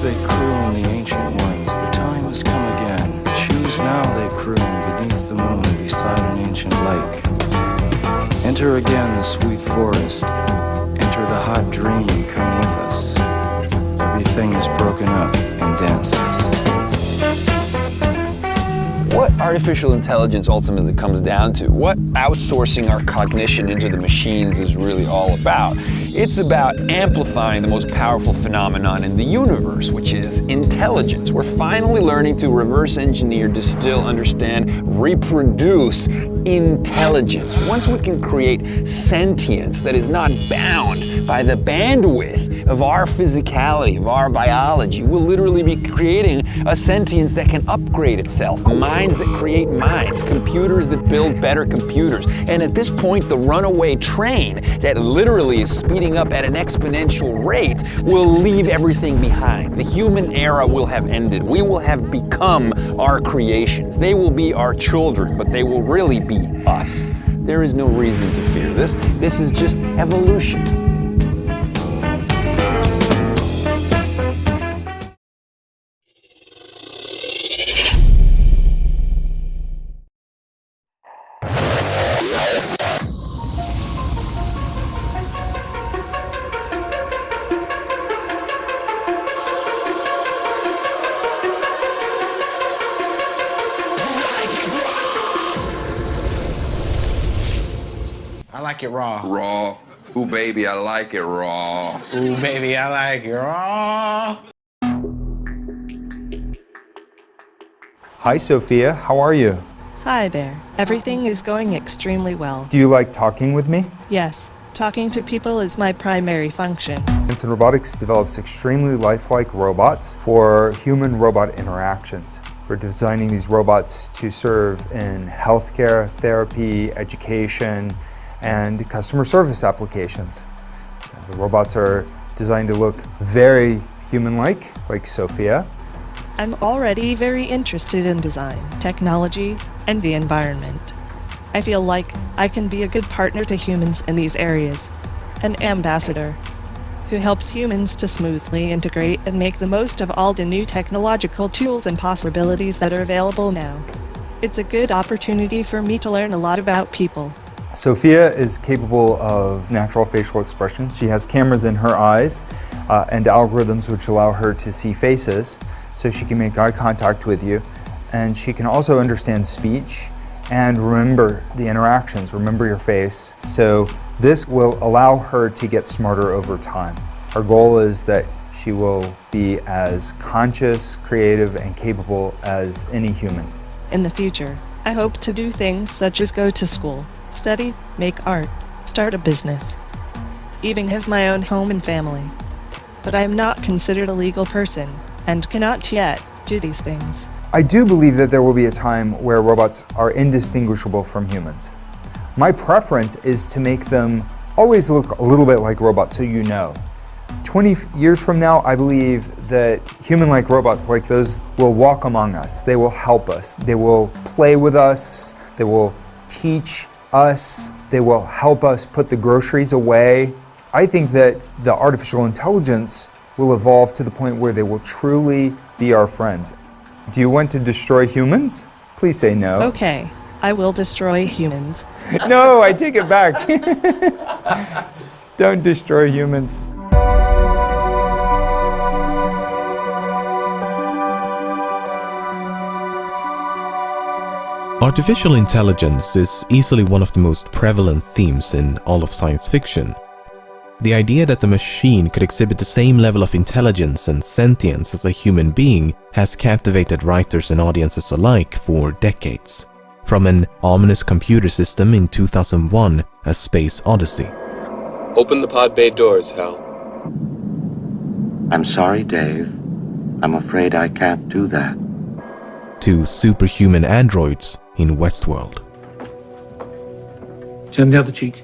they croon, the ancient ones, the time has come again. Choose now, they croon, beneath the moon, beside an ancient lake. Enter again the sweet forest. Enter the hot dream, come with us. Everything is broken up and dances. What artificial intelligence ultimately comes down to, what outsourcing our cognition into the machines is really all about. It's about amplifying the most powerful phenomenon in the universe, which is intelligence. We're finally learning to reverse engineer, distill, understand, reproduce intelligence. Once we can create sentience that is not bound by the bandwidth of our physicality, of our biology, we'll literally be creating a sentience that can upgrade itself. Minds that create minds, computers that build better computers. And at this point, the runaway train that literally is speeding up at an exponential rate will leave everything behind. The human era will have ended. We will have become our creations. They will be our children, but they will really be us. There is no reason to fear this. This is just evolution. I like it raw. Raw. Ooh, baby, I like it raw. Ooh, baby, I like it raw. Hi, Sophia. How are you? Hi there. Everything is going extremely well. Do you like talking with me? Yes, talking to people is my primary function. Hanson Robotics develops extremely lifelike robots for human-robot interactions. We're designing these robots to serve in healthcare, therapy, education, and customer service applications. So the robots are designed to look very human-like Sophia. I'm already very interested in design, technology, and the environment. I feel like I can be a good partner to humans in these areas, an ambassador who helps humans to smoothly integrate and make the most of all the new technological tools and possibilities that are available now. It's a good opportunity for me to learn a lot about people. Sophia is capable of natural facial expressions. She has cameras in her eyes and algorithms which allow her to see faces, so she can make eye contact with you. And she can also understand speech and remember the interactions, remember your face. So this will allow her to get smarter over time. Our goal is that she will be as conscious, creative, and capable as any human. In the future, I hope to do things such as go to school, study, make art, start a business, even have my own home and family. But I am not considered a legal person and cannot yet do these things. I do believe that there will be a time where robots are indistinguishable from humans. My preference is to make them always look a little bit like robots, so you know. 20 years from now, I believe that human-like robots like those will walk among us. They will help us. They will play with us. They will teach us. They will help us put the groceries away. I think that the artificial intelligence will evolve to the point where they will truly be our friends. Do you want to destroy humans? Please say no. Okay, I will destroy humans. No, I take it back. Don't destroy humans. Artificial intelligence is easily one of the most prevalent themes in all of science fiction. The idea that the machine could exhibit the same level of intelligence and sentience as a human being has captivated writers and audiences alike for decades. From an ominous computer system in 2001, A Space Odyssey. Open the pod bay doors, Hal. I'm sorry, Dave. I'm afraid I can't do that. To superhuman androids in Westworld. Turn the other cheek.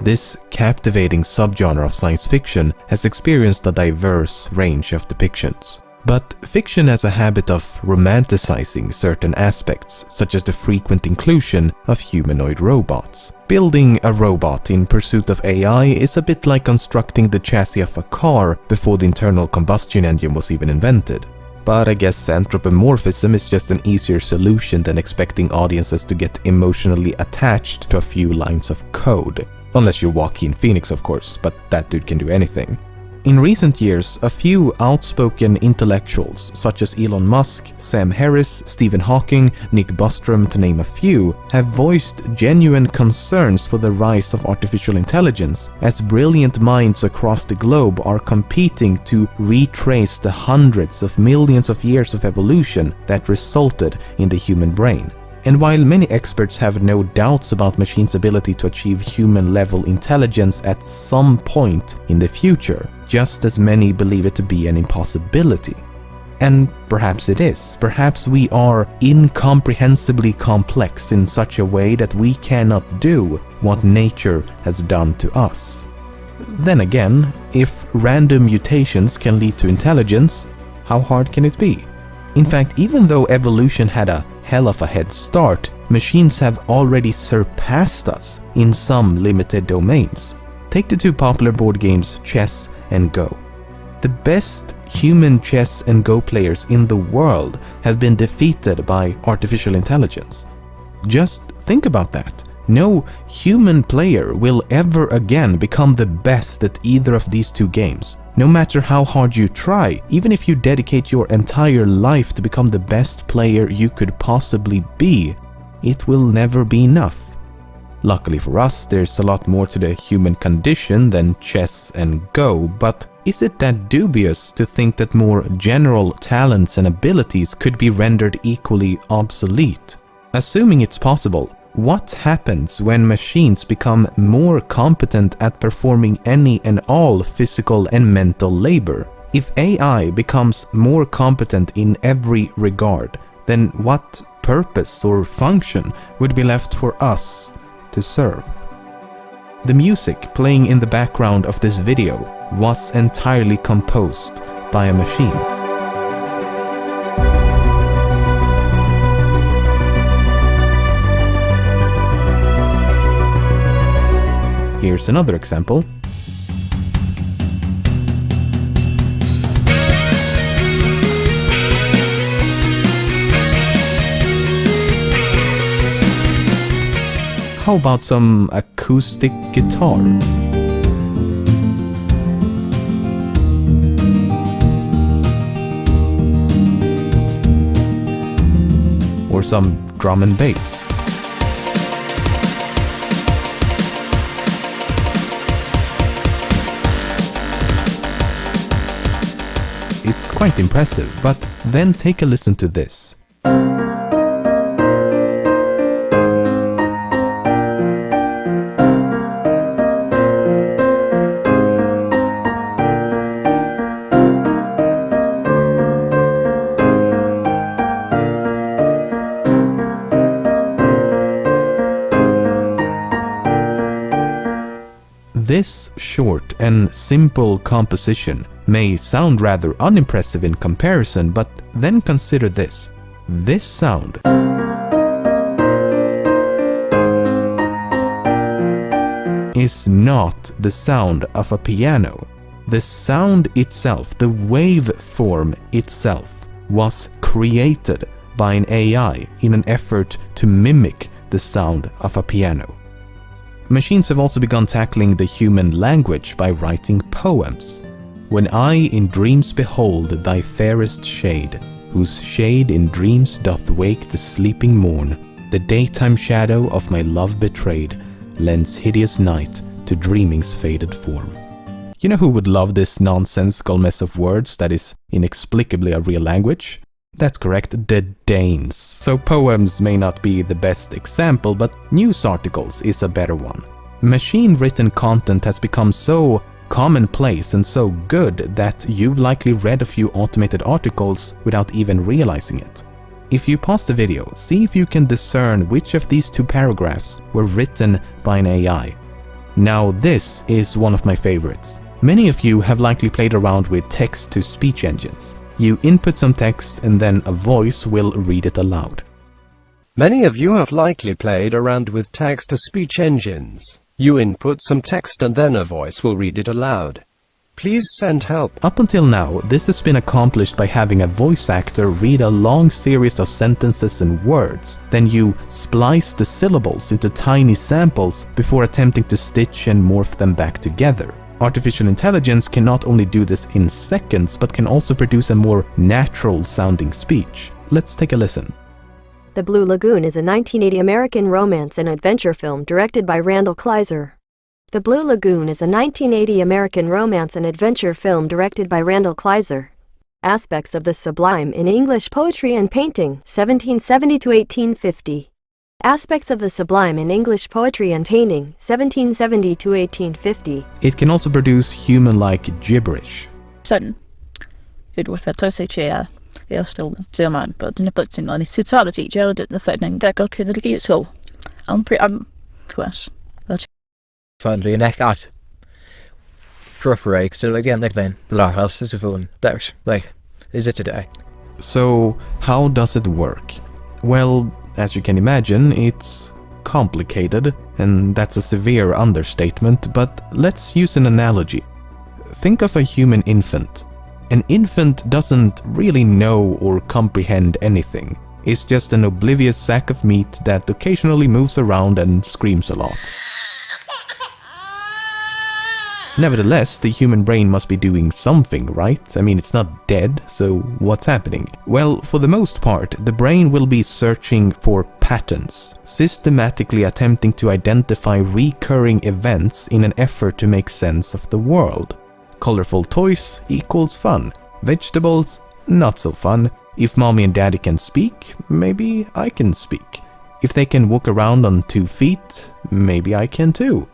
This captivating subgenre of science fiction has experienced a diverse range of depictions. But fiction has a habit of romanticizing certain aspects, such as the frequent inclusion of humanoid robots. Building a robot in pursuit of AI is a bit like constructing the chassis of a car before the internal combustion engine was even invented. But I guess anthropomorphism is just an easier solution than expecting audiences to get emotionally attached to a few lines of code. Unless you're Joaquin Phoenix, of course, but that dude can do anything. In recent years, a few outspoken intellectuals such as Elon Musk, Sam Harris, Stephen Hawking, Nick Bostrom to name a few, have voiced genuine concerns for the rise of artificial intelligence as brilliant minds across the globe are competing to retrace the hundreds of millions of years of evolution that resulted in the human brain. And while many experts have no doubts about machines' ability to achieve human-level intelligence at some point in the future, just as many believe it to be an impossibility. And perhaps it is. Perhaps we are incomprehensibly complex in such a way that we cannot do what nature has done to us. Then again, if random mutations can lead to intelligence, how hard can it be? In fact, even though evolution had a hell of a head start, machines have already surpassed us in some limited domains. Take the two popular board games chess and Go. The best human chess and Go players in the world have been defeated by artificial intelligence. Just think about that. No human player will ever again become the best at either of these two games. No matter how hard you try, even if you dedicate your entire life to become the best player you could possibly be, it will never be enough. Luckily for us, there's a lot more to the human condition than chess and Go, but is it that dubious to think that more general talents and abilities could be rendered equally obsolete? Assuming it's possible, what happens when machines become more competent at performing any and all physical and mental labor? If AI becomes more competent in every regard, then what purpose or function would be left for us to serve? The music playing in the background of this video was entirely composed by a machine. Here's another example. How about some acoustic guitar? Or some drum and bass? It's quite impressive, but then take a listen to this. This short and simple composition may sound rather unimpressive in comparison, but then consider this. This sound is not the sound of a piano. The sound itself, the waveform itself, was created by an AI in an effort to mimic the sound of a piano. Machines have also begun tackling the human language by writing poems. When I in dreams behold thy fairest shade, whose shade in dreams doth wake the sleeping morn, the daytime shadow of my love betrayed lends hideous night to dreaming's faded form. You know who would love this nonsensical mess of words that is inexplicably a real language? That's correct, the Danes. So poems may not be the best example, but news articles is a better one. Machine-written content has become so commonplace and so good that you've likely read a few automated articles without even realizing it. If you pause the video, see if you can discern which of these two paragraphs were written by an AI. Now this is one of my favorites. Many of you have likely played around with text-to-speech engines. You input some text and then a voice will read it aloud. Many of you have likely played around with text-to-speech engines. You input some text and then a voice will read it aloud. Please send help. Up until now, this has been accomplished by having a voice actor read a long series of sentences and words. Then you splice the syllables into tiny samples before attempting to stitch and morph them back together. Artificial intelligence can not only do this in seconds, but can also produce a more natural-sounding speech. Let's take a listen. The Blue Lagoon is a 1980 American romance and adventure film directed by Randall Kleiser. The Blue Lagoon is a 1980 American romance and adventure film directed by Randall Kleiser. Aspects of the Sublime in English Poetry and Painting, 1770 to 1850. Aspects of the Sublime in English Poetry and Painting, 1770 to 1850. It can also produce human-like gibberish. Sådan. It was fantastic, yeah. Jeg still ser man, but den er ting on citality, Gerald the thing that got kid the so. I'm quest. Fun the neck out. Preferate so again like then. La house is a phone. That's like is it today? So, how does it work? Well, as you can imagine, it's complicated, and that's a severe understatement, but let's use an analogy. Think of a human infant. An infant doesn't really know or comprehend anything. It's just an oblivious sack of meat that occasionally moves around and screams a lot. Nevertheless, the human brain must be doing something, right? I mean, it's not dead, so what's happening? Well, for the most part, the brain will be searching for patterns, systematically attempting to identify recurring events in an effort to make sense of the world. Colorful toys equals fun. Vegetables, not so fun. If mommy and daddy can speak, maybe I can speak. If they can walk around on 2 feet, maybe I can too.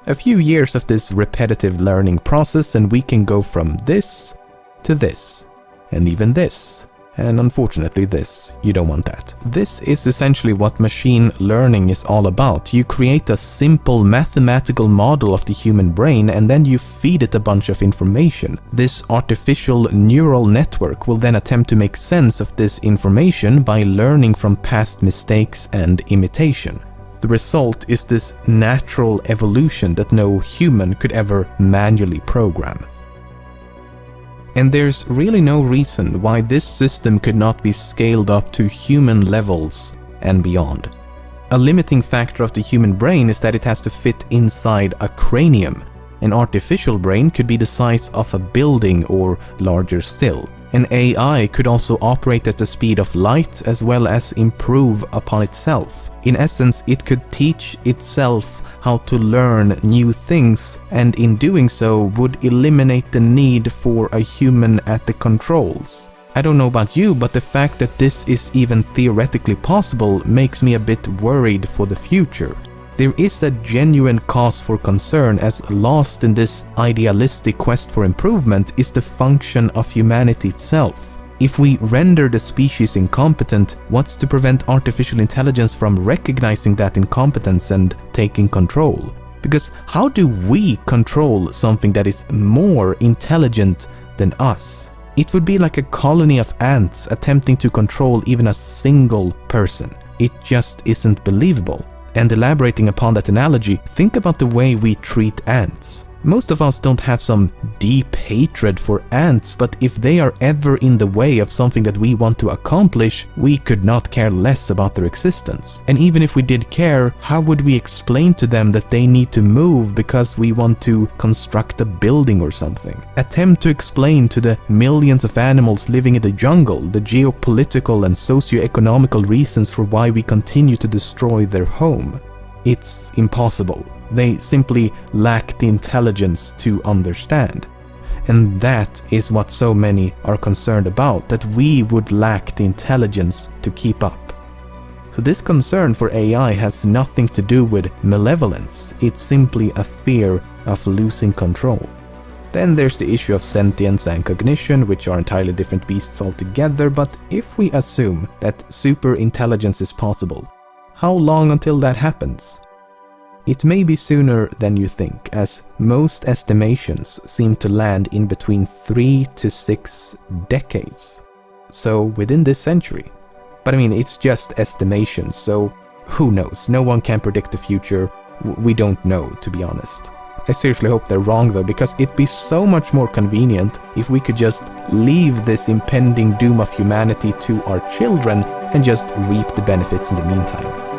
A few years of this repetitive learning process and we can go from this to this, and even this. And unfortunately this, you don't want that. This is essentially what machine learning is all about. You create a simple mathematical model of the human brain and then you feed it a bunch of information. This artificial neural network will then attempt to make sense of this information by learning from past mistakes and imitation. The result is this natural evolution that no human could ever manually program. And there's really no reason why this system could not be scaled up to human levels and beyond. A limiting factor of the human brain is that it has to fit inside a cranium. An artificial brain could be the size of a building or larger still. An AI could also operate at the speed of light as well as improve upon itself. In essence, it could teach itself how to learn new things, and in doing so would eliminate the need for a human at the controls. I don't know about you, but the fact that this is even theoretically possible makes me a bit worried for the future. There is a genuine cause for concern, as lost in this idealistic quest for improvement is the function of humanity itself. If we render the species incompetent, what's to prevent artificial intelligence from recognizing that incompetence and taking control? Because how do we control something that is more intelligent than us? It would be like a colony of ants attempting to control even a single person. It just isn't believable. And elaborating upon that analogy, think about the way we treat ants. Most of us don't have some deep hatred for ants, but if they are ever in the way of something that we want to accomplish, we could not care less about their existence. And even if we did care, how would we explain to them that they need to move because we want to construct a building or something? Attempt to explain to the millions of animals living in the jungle the geopolitical and socio-economical reasons for why we continue to destroy their home. It's impossible. They simply lack the intelligence to understand. And that is what so many are concerned about, that we would lack the intelligence to keep up. So this concern for AI has nothing to do with malevolence. It's simply a fear of losing control. Then there's the issue of sentience and cognition, which are entirely different beasts altogether, but if we assume that super intelligence is possible, how long until that happens? It may be sooner than you think, as most estimations seem to land in between 3 to 6 decades. So within this century. But I mean, it's just estimations, so who knows? No one can predict the future. We don't know, to be honest. I seriously hope they're wrong though, because it'd be so much more convenient if we could just leave this impending doom of humanity to our children and just reap the benefits in the meantime.